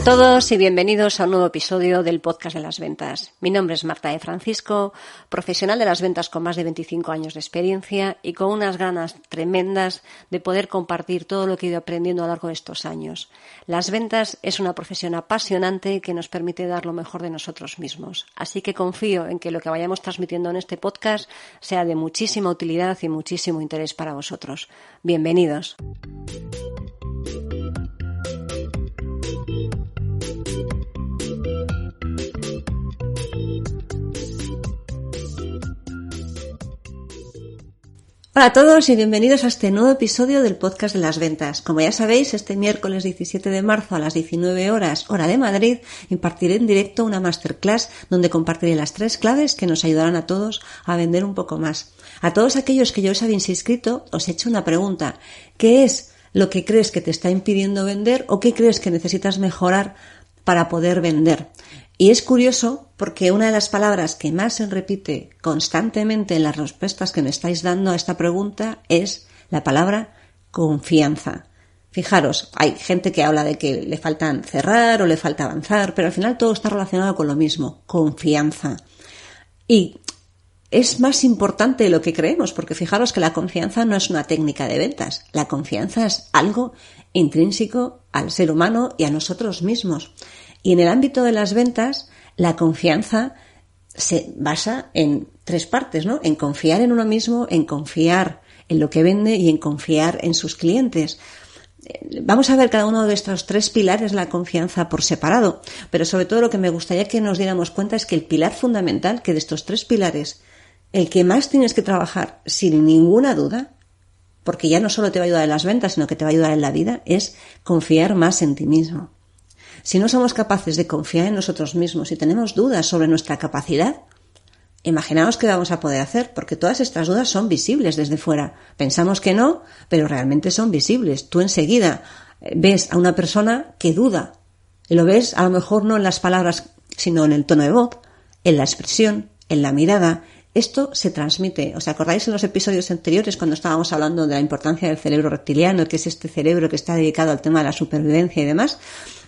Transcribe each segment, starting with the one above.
todos y bienvenidos a un nuevo episodio del Podcast de las Ventas. Mi nombre es Marta de Francisco, profesional de las ventas con más de 25 años de experiencia y con unas ganas tremendas de poder compartir todo lo que he ido aprendiendo a lo largo de estos años. Las ventas es una profesión apasionante que nos permite dar lo mejor de nosotros mismos. Así que confío en que lo que vayamos transmitiendo en este podcast sea de muchísima utilidad y muchísimo interés para vosotros. Bienvenidos. Hola a todos y bienvenidos a este nuevo episodio del Podcast de las Ventas. Como ya sabéis, este miércoles 17 de marzo a las 19 horas, hora de Madrid, impartiré en directo una masterclass donde compartiré las 3 claves que nos ayudarán a todos a vender un poco más. A todos aquellos que ya os habéis inscrito, os he hecho una pregunta. ¿Qué es lo que crees que te está impidiendo vender o qué crees que necesitas mejorar para poder vender? Y es curioso porque una de las palabras que más se repite constantemente en las respuestas que me estáis dando a esta pregunta es la palabra confianza. Fijaros, hay gente que habla de que le faltan cerrar o le falta avanzar, pero al final todo está relacionado con lo mismo, confianza. Y es más importante de lo que creemos, porque fijaros que la confianza no es una técnica de ventas. La confianza es algo intrínseco al ser humano y a nosotros mismos. Y en el ámbito de las ventas, la confianza se basa en 3 partes, ¿no? En confiar en uno mismo, en confiar en lo que vende y en confiar en sus clientes. Vamos a ver cada uno de estos 3 pilares de la confianza por separado, pero sobre todo lo que me gustaría que nos diéramos cuenta es que el pilar fundamental, que de estos 3 pilares, el que más tienes que trabajar sin ninguna duda, porque ya no solo te va a ayudar en las ventas, sino que te va a ayudar en la vida, es confiar más en ti mismo. Si no somos capaces de confiar en nosotros mismos y tenemos dudas sobre nuestra capacidad, imaginaos qué vamos a poder hacer, porque todas estas dudas son visibles desde fuera. Pensamos que no, pero realmente son visibles. Tú enseguida ves a una persona que duda. Y lo ves a lo mejor no en las palabras, sino en el tono de voz, en la expresión, en la mirada. Esto se transmite. ¿Os acordáis en los episodios anteriores cuando estábamos hablando de la importancia del cerebro reptiliano, que es este cerebro que está dedicado al tema de la supervivencia y demás?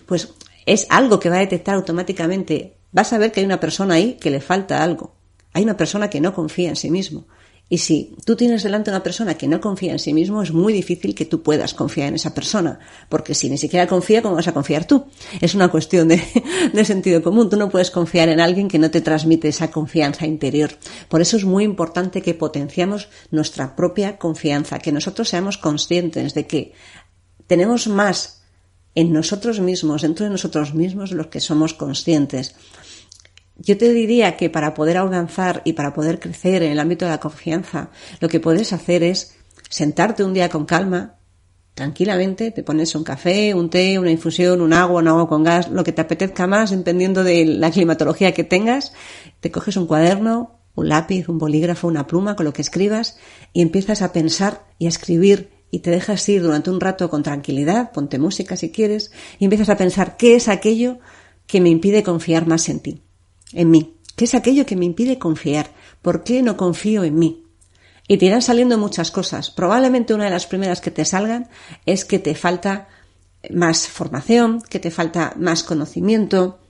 Pues es algo que va a detectar automáticamente. Vas a ver que hay una persona ahí que le falta algo. Hay una persona que no confía en sí mismo. Y si tú tienes delante una persona que no confía en sí mismo, es muy difícil que tú puedas confiar en esa persona. Porque si ni siquiera confía, ¿cómo vas a confiar tú? Es una cuestión de sentido común. Tú no puedes confiar en alguien que no te transmite esa confianza interior. Por eso es muy importante que potenciamos nuestra propia confianza, que nosotros seamos conscientes de que tenemos más en nosotros mismos, dentro de nosotros mismos, los que somos conscientes. Yo te diría que para poder avanzar y para poder crecer en el ámbito de la confianza, lo que puedes hacer es sentarte un día con calma, tranquilamente, te pones un café, un té, una infusión, un agua con gas, lo que te apetezca más, dependiendo de la climatología que tengas, te coges un cuaderno, un lápiz, un bolígrafo, una pluma, con lo que escribas, y empiezas a pensar y a escribir y te dejas ir durante un rato con tranquilidad, ponte música si quieres, y empiezas a pensar qué es aquello que me impide confiar más en ti, en mí. ¿Qué es aquello que me impide confiar? ¿Por qué no confío en mí? Y te irán saliendo muchas cosas. Probablemente una de las primeras que te salgan es que te falta más formación, que te falta más conocimiento,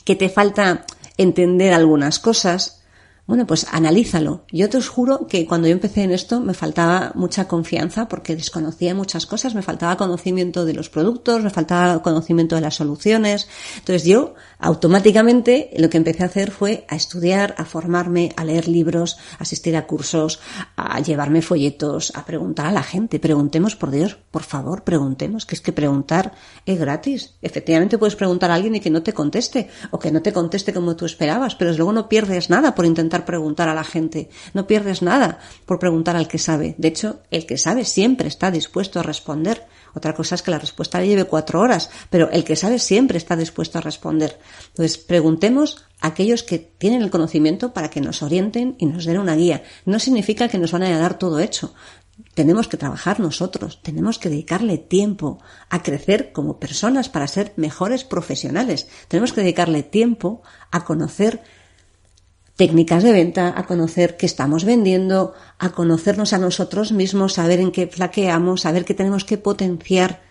que te falta entender algunas cosas. Bueno, pues analízalo. Yo te os juro que cuando yo empecé en esto me faltaba mucha confianza porque desconocía muchas cosas, me faltaba conocimiento de los productos, me faltaba conocimiento de las soluciones. Entonces yo automáticamente lo que empecé a hacer fue a estudiar, a formarme, a leer libros, a asistir a cursos, a llevarme folletos, a preguntar a la gente. Preguntemos, por Dios, por favor, preguntemos, que es que preguntar es gratis. Efectivamente puedes preguntar a alguien y que no te conteste o que no te conteste como tú esperabas, pero desde luego no pierdes nada por intentar preguntar a la gente, no pierdes nada por preguntar al que sabe. De hecho, el que sabe siempre está dispuesto a responder. Otra cosa es que la respuesta le lleve 4 horas, pero el que sabe siempre está dispuesto a responder. Entonces, preguntemos a aquellos que tienen el conocimiento para que nos orienten y nos den una guía. No significa que nos van a dar todo hecho. Tenemos que trabajar nosotros, tenemos que dedicarle tiempo a crecer como personas para ser mejores profesionales. Tenemos que dedicarle tiempo a conocer técnicas de venta, a conocer qué estamos vendiendo, a conocernos a nosotros mismos, saber en qué flaqueamos, saber qué tenemos que potenciar.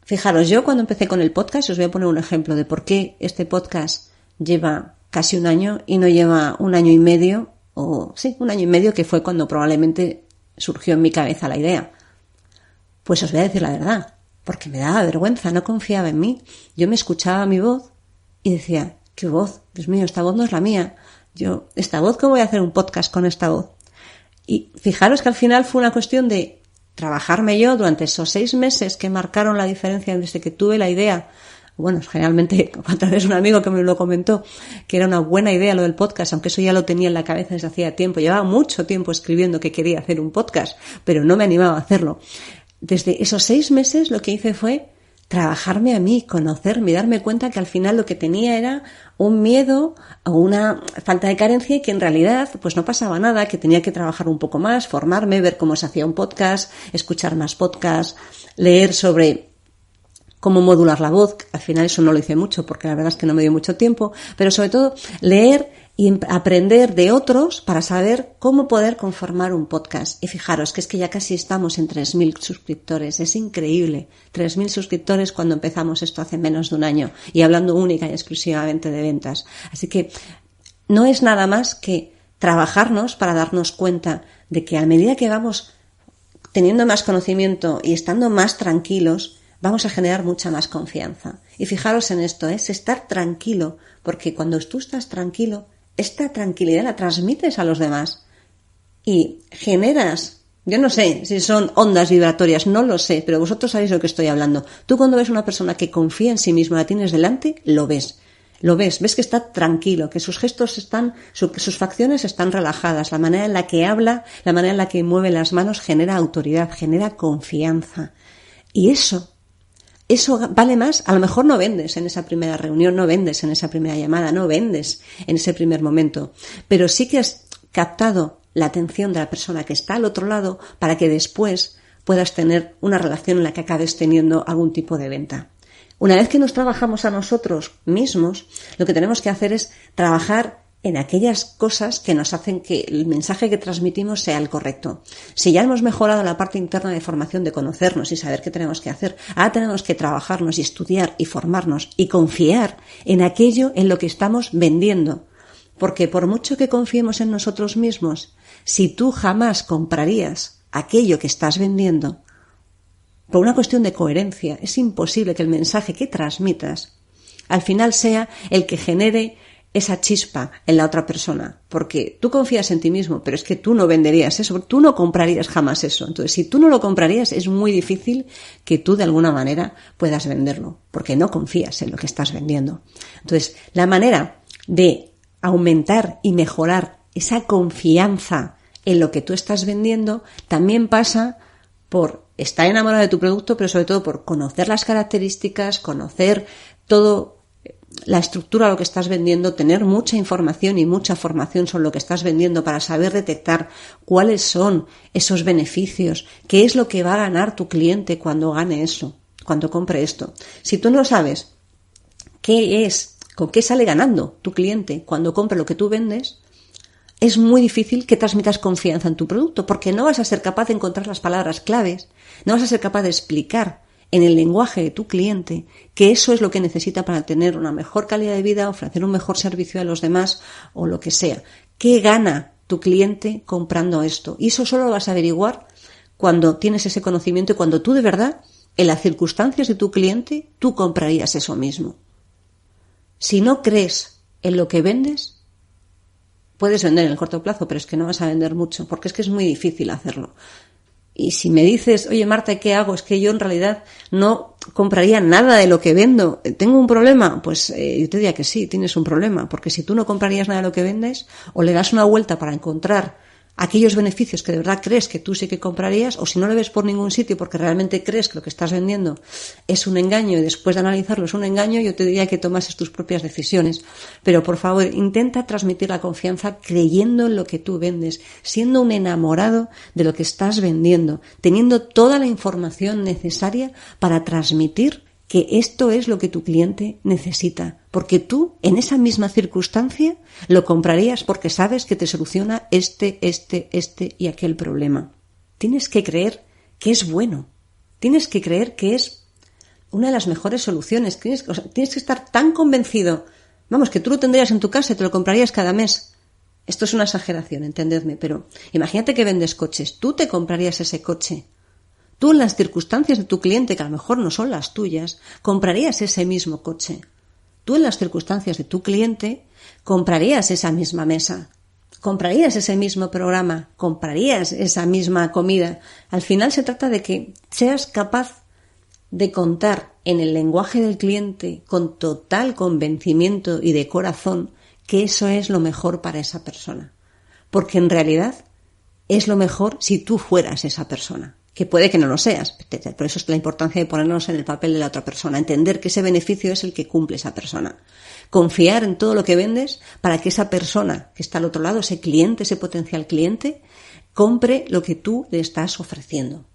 Fijaros, yo cuando empecé con el podcast, os voy a poner un ejemplo de por qué este podcast lleva casi un año y no lleva un año y medio, un año y medio, que fue cuando probablemente surgió en mi cabeza la idea. Pues os voy a decir la verdad, porque me daba vergüenza, no confiaba en mí. Yo me escuchaba mi voz y decía, ¿qué voz? Dios mío, esta voz no es la mía. ¿Esta voz cómo voy a hacer un podcast con esta voz? Y fijaros que al final fue una cuestión de trabajarme yo durante esos 6 meses que marcaron la diferencia desde que tuve la idea. Bueno, generalmente a través de un amigo que me lo comentó, que era una buena idea lo del podcast, aunque eso ya lo tenía en la cabeza desde hacía tiempo. Llevaba mucho tiempo escribiendo que quería hacer un podcast, pero no me animaba a hacerlo. Desde esos 6 meses lo que hice fue trabajarme a mí, conocerme y darme cuenta que al final lo que tenía era un miedo o una falta de carencia y que en realidad pues no pasaba nada, que tenía que trabajar un poco más, formarme, ver cómo se hacía un podcast, escuchar más podcasts, leer sobre cómo modular la voz. Al final eso no lo hice mucho porque la verdad es que no me dio mucho tiempo, pero sobre todo leer y aprender de otros para saber cómo poder conformar un podcast. Y fijaros que es que ya casi estamos en 3.000 suscriptores. Es increíble. 3.000 suscriptores cuando empezamos esto hace menos de un año y hablando única y exclusivamente de ventas. Así que no es nada más que trabajarnos para darnos cuenta de que a medida que vamos teniendo más conocimiento y estando más tranquilos, vamos a generar mucha más confianza. Y fijaros en esto, es estar tranquilo, porque cuando tú estás tranquilo, esta tranquilidad la transmites a los demás y generas, yo no sé si son ondas vibratorias, no lo sé, pero vosotros sabéis de lo que estoy hablando. Tú cuando ves una persona que confía en sí misma, la tienes delante, lo ves que está tranquilo, que sus gestos que sus facciones están relajadas, la manera en la que habla, la manera en la que mueve las manos genera autoridad, genera confianza. Y eso vale más. A lo mejor no vendes en esa primera reunión, no vendes en esa primera llamada, no vendes en ese primer momento, pero sí que has captado la atención de la persona que está al otro lado para que después puedas tener una relación en la que acabes teniendo algún tipo de venta. Una vez que nos trabajamos a nosotros mismos, lo que tenemos que hacer es trabajar en aquellas cosas que nos hacen que el mensaje que transmitimos sea el correcto. Si ya hemos mejorado la parte interna de formación, de conocernos y saber qué tenemos que hacer, ahora tenemos que trabajarnos y estudiar y formarnos y confiar en aquello en lo que estamos vendiendo. Porque por mucho que confiemos en nosotros mismos, si tú jamás comprarías aquello que estás vendiendo, por una cuestión de coherencia, es imposible que el mensaje que transmitas al final sea el que genere esa chispa en la otra persona, porque tú confías en ti mismo, pero es que tú no venderías eso, tú no comprarías jamás eso. Entonces, si tú no lo comprarías, es muy difícil que tú de alguna manera puedas venderlo, porque no confías en lo que estás vendiendo. Entonces, la manera de aumentar y mejorar esa confianza en lo que tú estás vendiendo también pasa por estar enamorado de tu producto, pero sobre todo por conocer las características, conocer todo la estructura de lo que estás vendiendo, tener mucha información y mucha formación sobre lo que estás vendiendo para saber detectar cuáles son esos beneficios, qué es lo que va a ganar tu cliente cuando gane eso, cuando compre esto. Si tú no sabes con qué sale ganando tu cliente cuando compre lo que tú vendes, es muy difícil que transmitas confianza en tu producto, porque no vas a ser capaz de encontrar las palabras claves, no vas a ser capaz de explicar en el lenguaje de tu cliente que eso es lo que necesita para tener una mejor calidad de vida, ofrecer un mejor servicio a los demás o lo que sea. ¿Qué gana tu cliente comprando esto? Y eso solo lo vas a averiguar cuando tienes ese conocimiento y cuando tú de verdad, en las circunstancias de tu cliente, tú comprarías eso mismo. Si no crees en lo que vendes, puedes vender en el corto plazo, pero es que no vas a vender mucho, porque es que es muy difícil hacerlo. Y si me dices, oye Marta, ¿qué hago? Es que yo en realidad no compraría nada de lo que vendo. ¿Tengo un problema? Pues yo te diría que sí, tienes un problema, porque si tú no comprarías nada de lo que vendes, o le das una vuelta para encontrar aquellos beneficios que de verdad crees que tú sí que comprarías, o si no lo ves por ningún sitio porque realmente crees que lo que estás vendiendo es un engaño y después de analizarlo es un engaño, yo te diría que tomases tus propias decisiones. Pero por favor, intenta transmitir la confianza creyendo en lo que tú vendes, siendo un enamorado de lo que estás vendiendo, teniendo toda la información necesaria para transmitir que esto es lo que tu cliente necesita, porque tú en esa misma circunstancia lo comprarías porque sabes que te soluciona este y aquel problema. Tienes que creer que es bueno, tienes que creer que es una de las mejores soluciones. Tienes que estar tan convencido, vamos, que tú lo tendrías en tu casa y te lo comprarías cada mes. Esto es una exageración, entendedme, pero imagínate que vendes coches. Tú te comprarías ese coche. Tú, en las circunstancias de tu cliente, que a lo mejor no son las tuyas, comprarías ese mismo coche. Tú, en las circunstancias de tu cliente, comprarías esa misma mesa. Comprarías ese mismo programa. Comprarías esa misma comida. Al final se trata de que seas capaz de contar en el lenguaje del cliente con total convencimiento y de corazón que eso es lo mejor para esa persona. Porque en realidad es lo mejor si tú fueras esa persona. Que puede que no lo seas. Por eso es la importancia de ponernos en el papel de la otra persona. Entender que ese beneficio es el que cumple esa persona. Confiar en todo lo que vendes para que esa persona que está al otro lado, ese cliente, ese potencial cliente, compre lo que tú le estás ofreciendo.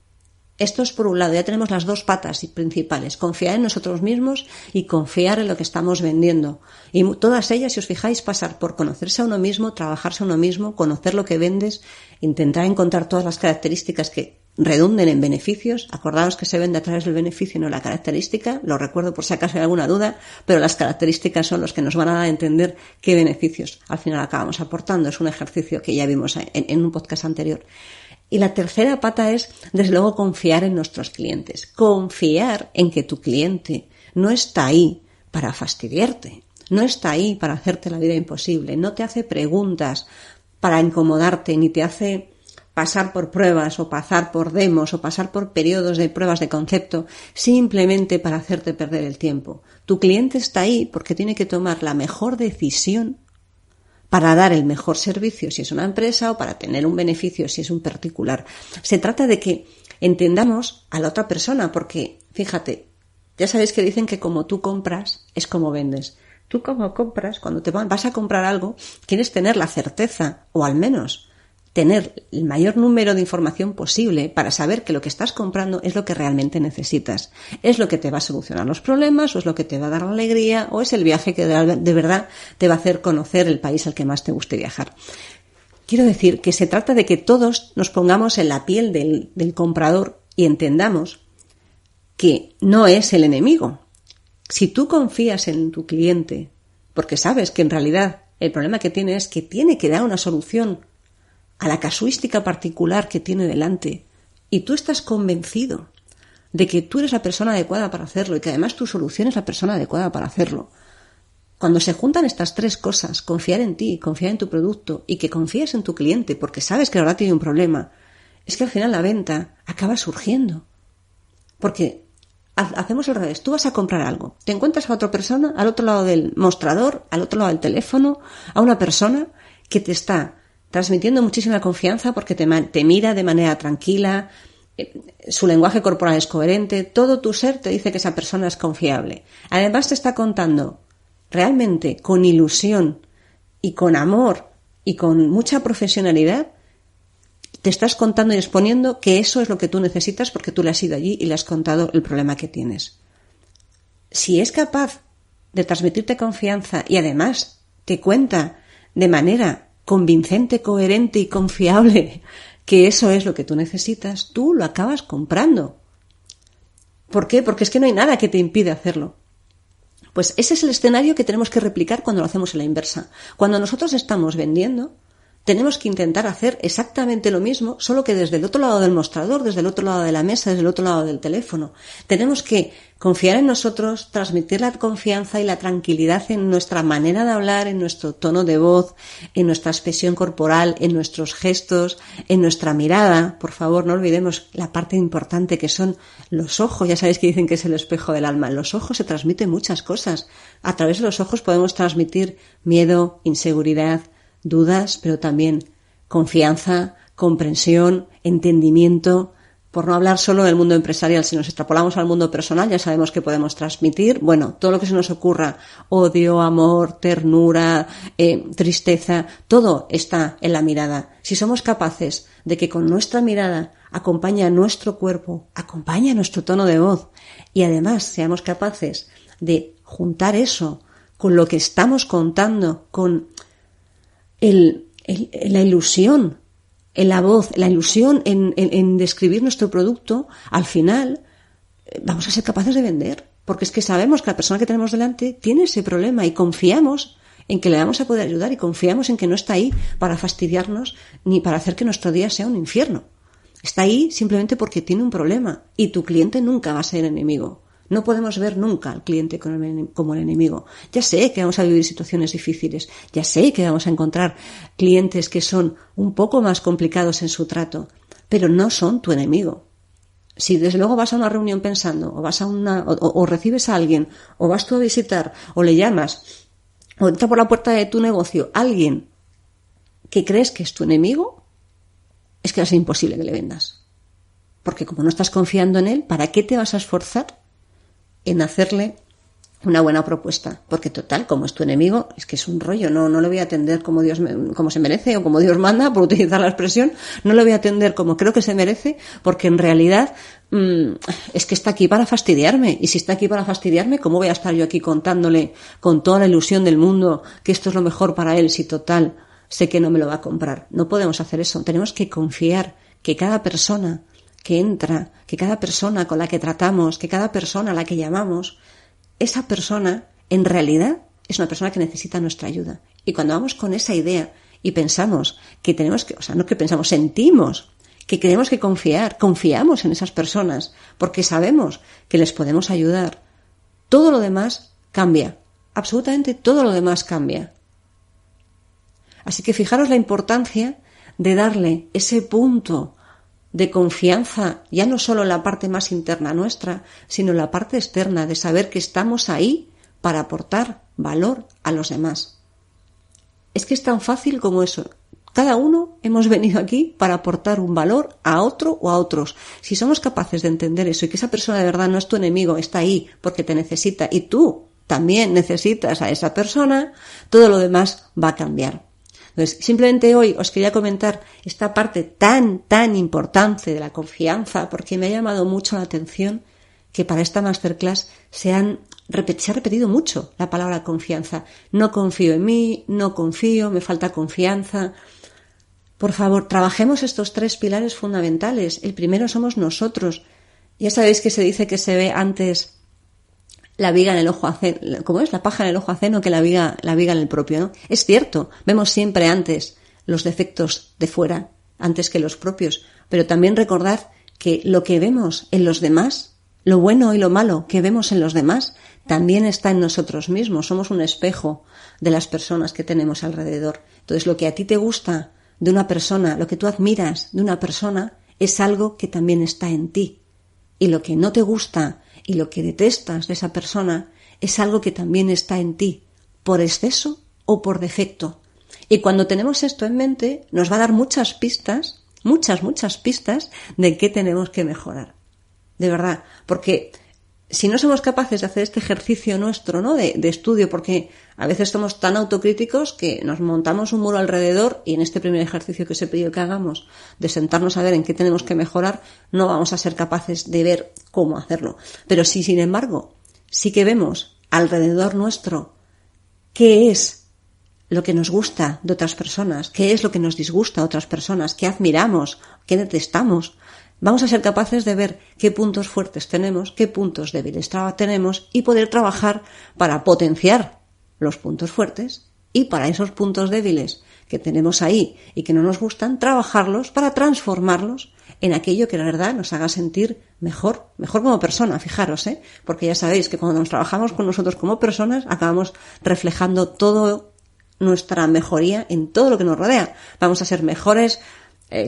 Esto es por un lado, ya tenemos las dos patas principales, confiar en nosotros mismos y confiar en lo que estamos vendiendo. Y todas ellas, si os fijáis, pasar por conocerse a uno mismo, trabajarse a uno mismo, conocer lo que vendes, intentar encontrar todas las características que redunden en beneficios. Acordaos que se vende a través del beneficio y no la característica, lo recuerdo por si acaso hay alguna duda, pero las características son los que nos van a dar a entender qué beneficios al final acabamos aportando. Es un ejercicio que ya vimos en un podcast anterior. Y la tercera pata es, desde luego, confiar en nuestros clientes. Confiar en que tu cliente no está ahí para fastidiarte, no está ahí para hacerte la vida imposible, no te hace preguntas para incomodarte, ni te hace pasar por pruebas o pasar por demos o pasar por periodos de pruebas de concepto simplemente para hacerte perder el tiempo. Tu cliente está ahí porque tiene que tomar la mejor decisión para dar el mejor servicio si es una empresa o para tener un beneficio si es un particular. Se trata de que entendamos a la otra persona porque, fíjate, ya sabéis que dicen que como tú compras es como vendes. Tú como compras, cuando te vas a comprar algo, quieres tener la certeza o al menos tener el mayor número de información posible para saber que lo que estás comprando es lo que realmente necesitas. Es lo que te va a solucionar los problemas, o es lo que te va a dar la alegría, o es el viaje que de verdad te va a hacer conocer el país al que más te guste viajar. Quiero decir que se trata de que todos nos pongamos en la piel del comprador y entendamos que no es el enemigo. Si tú confías en tu cliente, porque sabes que en realidad el problema que tiene es que tiene que dar una solución a la casuística particular que tiene delante, y tú estás convencido de que tú eres la persona adecuada para hacerlo y que además tu solución es la persona adecuada para hacerlo. Cuando se juntan estas tres cosas, confiar en ti, confiar en tu producto y que confíes en tu cliente porque sabes que ahora tiene un problema, es que al final la venta acaba surgiendo. Porque hacemos al revés. Tú vas a comprar algo, te encuentras a otra persona al otro lado del mostrador, al otro lado del teléfono, a una persona que te está transmitiendo muchísima confianza porque te mira de manera tranquila, su lenguaje corporal es coherente, todo tu ser te dice que esa persona es confiable. Además te está contando realmente con ilusión y con amor y con mucha profesionalidad, te estás contando y exponiendo que eso es lo que tú necesitas porque tú le has ido allí y le has contado el problema que tienes. Si es capaz de transmitirte confianza y además te cuenta de manera convincente, coherente y confiable que eso es lo que tú necesitas, tú lo acabas comprando. ¿Por qué? Porque es que no hay nada que te impide hacerlo. Pues ese es el escenario que tenemos que replicar cuando lo hacemos en la inversa. Cuando nosotros estamos vendiendo, tenemos que intentar hacer exactamente lo mismo, solo que desde el otro lado del mostrador, desde el otro lado de la mesa, desde el otro lado del teléfono. Tenemos que confiar en nosotros, transmitir la confianza y la tranquilidad en nuestra manera de hablar, en nuestro tono de voz, en nuestra expresión corporal, en nuestros gestos, en nuestra mirada. Por favor, no olvidemos la parte importante que son los ojos. Ya sabéis que dicen que es el espejo del alma. En los ojos se transmiten muchas cosas. A través de los ojos podemos transmitir miedo, inseguridad, dudas, pero también confianza, comprensión, entendimiento. Por no hablar solo del mundo empresarial, si nos extrapolamos al mundo personal, ya sabemos que podemos transmitir, bueno, todo lo que se nos ocurra, odio, amor, ternura, tristeza, todo está en la mirada. Si somos capaces de que con nuestra mirada acompaña nuestro cuerpo, acompaña nuestro tono de voz y además seamos capaces de juntar eso con lo que estamos contando, con la ilusión en la voz, la ilusión en describir nuestro producto, al final vamos a ser capaces de vender. Porque es que sabemos que la persona que tenemos delante tiene ese problema y confiamos en que le vamos a poder ayudar y confiamos en que no está ahí para fastidiarnos ni para hacer que nuestro día sea un infierno. Está ahí simplemente porque tiene un problema y tu cliente nunca va a ser enemigo. No podemos ver nunca al cliente como el enemigo. Ya sé que vamos a vivir situaciones difíciles, ya sé que vamos a encontrar clientes que son un poco más complicados en su trato, pero no son tu enemigo. Si desde luego vas a una reunión pensando, o vas a o recibes a alguien, o vas tú a visitar, o le llamas, o entra por la puerta de tu negocio alguien que crees que es tu enemigo, es que va a ser imposible que le vendas. Porque como no estás confiando en él, ¿para qué te vas a esforzar en hacerle una buena propuesta? Porque total, como es tu enemigo, es que es un rollo, no le voy a atender como se merece o como Dios manda, por utilizar la expresión, no le voy a atender como creo que se merece, porque en realidad es que está aquí para fastidiarme, y si está aquí para fastidiarme, ¿cómo voy a estar yo aquí contándole con toda la ilusión del mundo que esto es lo mejor para él si total sé que no me lo va a comprar? No podemos hacer eso, tenemos que confiar que cada persona que entra, que cada persona con la que tratamos, que cada persona a la que llamamos, esa persona en realidad es una persona que necesita nuestra ayuda. Y cuando vamos con esa idea y pensamos que tenemos que, no que pensamos, sentimos que tenemos que confiar, confiamos en esas personas porque sabemos que les podemos ayudar, todo lo demás cambia, absolutamente todo lo demás cambia. Así que fijaros la importancia de darle ese punto de confianza, ya no solo en la parte más interna nuestra, sino en la parte externa, de saber que estamos ahí para aportar valor a los demás. Es que es tan fácil como eso. Cada uno hemos venido aquí para aportar un valor a otro o a otros. Si somos capaces de entender eso y que esa persona de verdad no es tu enemigo, está ahí porque te necesita y tú también necesitas a esa persona, todo lo demás va a cambiar. Entonces, simplemente hoy os quería comentar esta parte tan importante de la confianza, porque me ha llamado mucho la atención que para esta masterclass se ha repetido mucho la palabra confianza. No confío en mí, no confío, me falta confianza. Por favor, trabajemos estos 3 pilares fundamentales. El primero somos nosotros. Ya sabéis que se dice que se ve antes la viga en el ojo ajeno, ¿cómo es? La paja en el ojo ajeno que la viga en el propio, ¿no? Es cierto, vemos siempre antes los defectos de fuera, antes que los propios, pero también recordad que lo que vemos en los demás, lo bueno y lo malo que vemos en los demás, también está en nosotros mismos. Somos un espejo de las personas que tenemos alrededor. Entonces, lo que a ti te gusta de una persona, lo que tú admiras de una persona, es algo que también está en ti. Y lo que no te gusta y lo que detestas de esa persona es algo que también está en ti, por exceso o por defecto. Y cuando tenemos esto en mente, nos va a dar muchas pistas, muchas pistas de qué tenemos que mejorar. De verdad, porque si no somos capaces de hacer este ejercicio nuestro, ¿no?, de estudio, porque a veces somos tan autocríticos que nos montamos un muro alrededor y en este primer ejercicio que os he pedido que hagamos, de sentarnos a ver en qué tenemos que mejorar, no vamos a ser capaces de ver cómo hacerlo. Pero si, sin embargo, sí que vemos alrededor nuestro qué es lo que nos gusta de otras personas, qué es lo que nos disgusta de otras personas, qué admiramos, qué detestamos, vamos a ser capaces de ver qué puntos fuertes tenemos, qué puntos débiles tenemos y poder trabajar para potenciar los puntos fuertes y para esos puntos débiles que tenemos ahí y que no nos gustan, trabajarlos para transformarlos en aquello que la verdad nos haga sentir mejor como persona, fijaros, porque ya sabéis que cuando nos trabajamos con nosotros como personas acabamos reflejando toda nuestra mejoría en todo lo que nos rodea. Vamos a ser mejores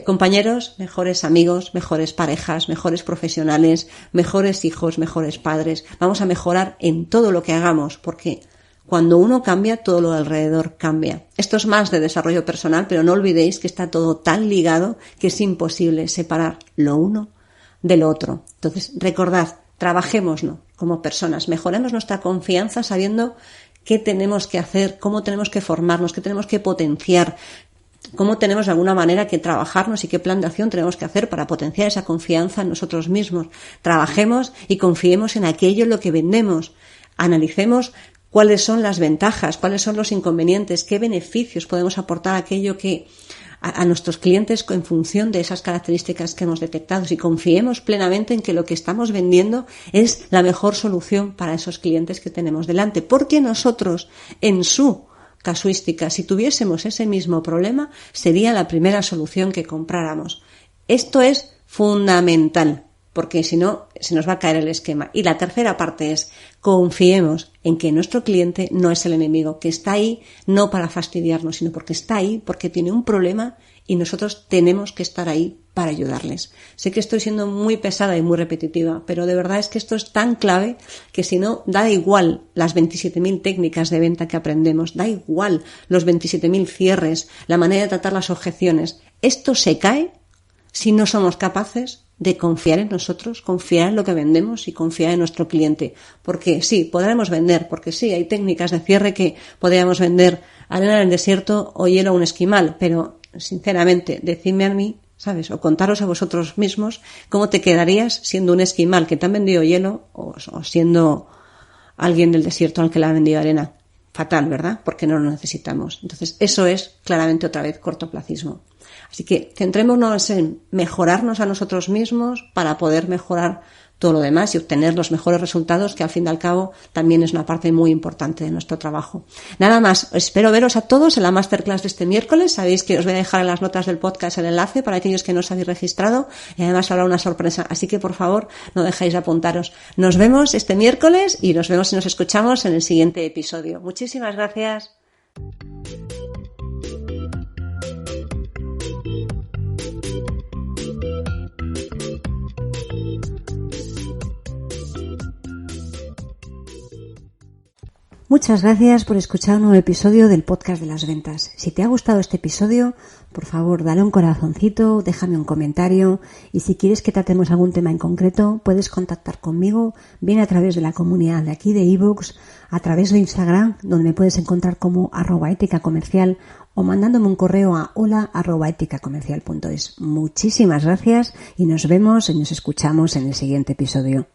compañeros, mejores amigos, mejores parejas, mejores profesionales, mejores hijos, mejores padres. Vamos a mejorar en todo lo que hagamos, porque cuando uno cambia, todo lo alrededor cambia. Esto es más de desarrollo personal, pero no olvidéis que está todo tan ligado que es imposible separar lo uno de lo otro. Entonces, recordad, trabajémoslo como personas, mejoremos nuestra confianza sabiendo qué tenemos que hacer, cómo tenemos que formarnos, qué tenemos que potenciar, cómo tenemos de alguna manera que trabajarnos y qué plan de acción tenemos que hacer para potenciar esa confianza en nosotros mismos. Trabajemos y confiemos en aquello en lo que vendemos. Analicemos cuáles son las ventajas, cuáles son los inconvenientes, qué beneficios podemos aportar a aquello que a nuestros clientes en función de esas características que hemos detectado, y confiemos plenamente en que lo que estamos vendiendo es la mejor solución para esos clientes que tenemos delante, porque nosotros, en su casuística, si tuviésemos ese mismo problema, sería la primera solución que compráramos. Esto es fundamental, porque si no, se nos va a caer el esquema. Y la tercera parte es, confiemos en que nuestro cliente no es el enemigo, que está ahí no para fastidiarnos, sino porque está ahí, porque tiene un problema y nosotros tenemos que estar ahí para ayudarles. Sé que estoy siendo muy pesada y muy repetitiva, pero de verdad es que esto es tan clave que si no, da igual las 27.000 técnicas de venta que aprendemos, da igual los 27.000 cierres, la manera de tratar las objeciones. Esto se cae si no somos capaces de confiar en nosotros, confiar en lo que vendemos y confiar en nuestro cliente. Porque sí, podremos vender, porque sí, hay técnicas de cierre que podríamos vender arena en el desierto o hielo a un esquimal, pero sinceramente, decidme a mí, ¿sabes? O contaros a vosotros mismos cómo te quedarías siendo un esquimal que te han vendido hielo o siendo alguien del desierto al que le ha vendido arena. Fatal, ¿verdad? Porque no lo necesitamos. Entonces, eso es claramente otra vez cortoplacismo. Así que centrémonos en mejorarnos a nosotros mismos para poder mejorar todo lo demás y obtener los mejores resultados, que al fin y al cabo también es una parte muy importante de nuestro trabajo. Nada más, espero veros a todos en la masterclass de este miércoles. Sabéis que os voy a dejar en las notas del podcast el enlace para aquellos que no os habéis registrado, y además habrá una sorpresa, así que por favor no dejéis de apuntaros. Nos vemos este miércoles y nos vemos y nos escuchamos en el siguiente episodio. Muchísimas gracias. Muchas gracias por escuchar un nuevo episodio del podcast de las ventas. Si te ha gustado este episodio, por favor, dale un corazoncito, déjame un comentario, y si quieres que tratemos algún tema en concreto, puedes contactar conmigo bien a través de la comunidad de aquí de iVoox, a través de Instagram, donde me puedes encontrar como @eticacomercial, o mandándome un correo a hola@eticacomercial.es. Muchísimas gracias y nos vemos y nos escuchamos en el siguiente episodio.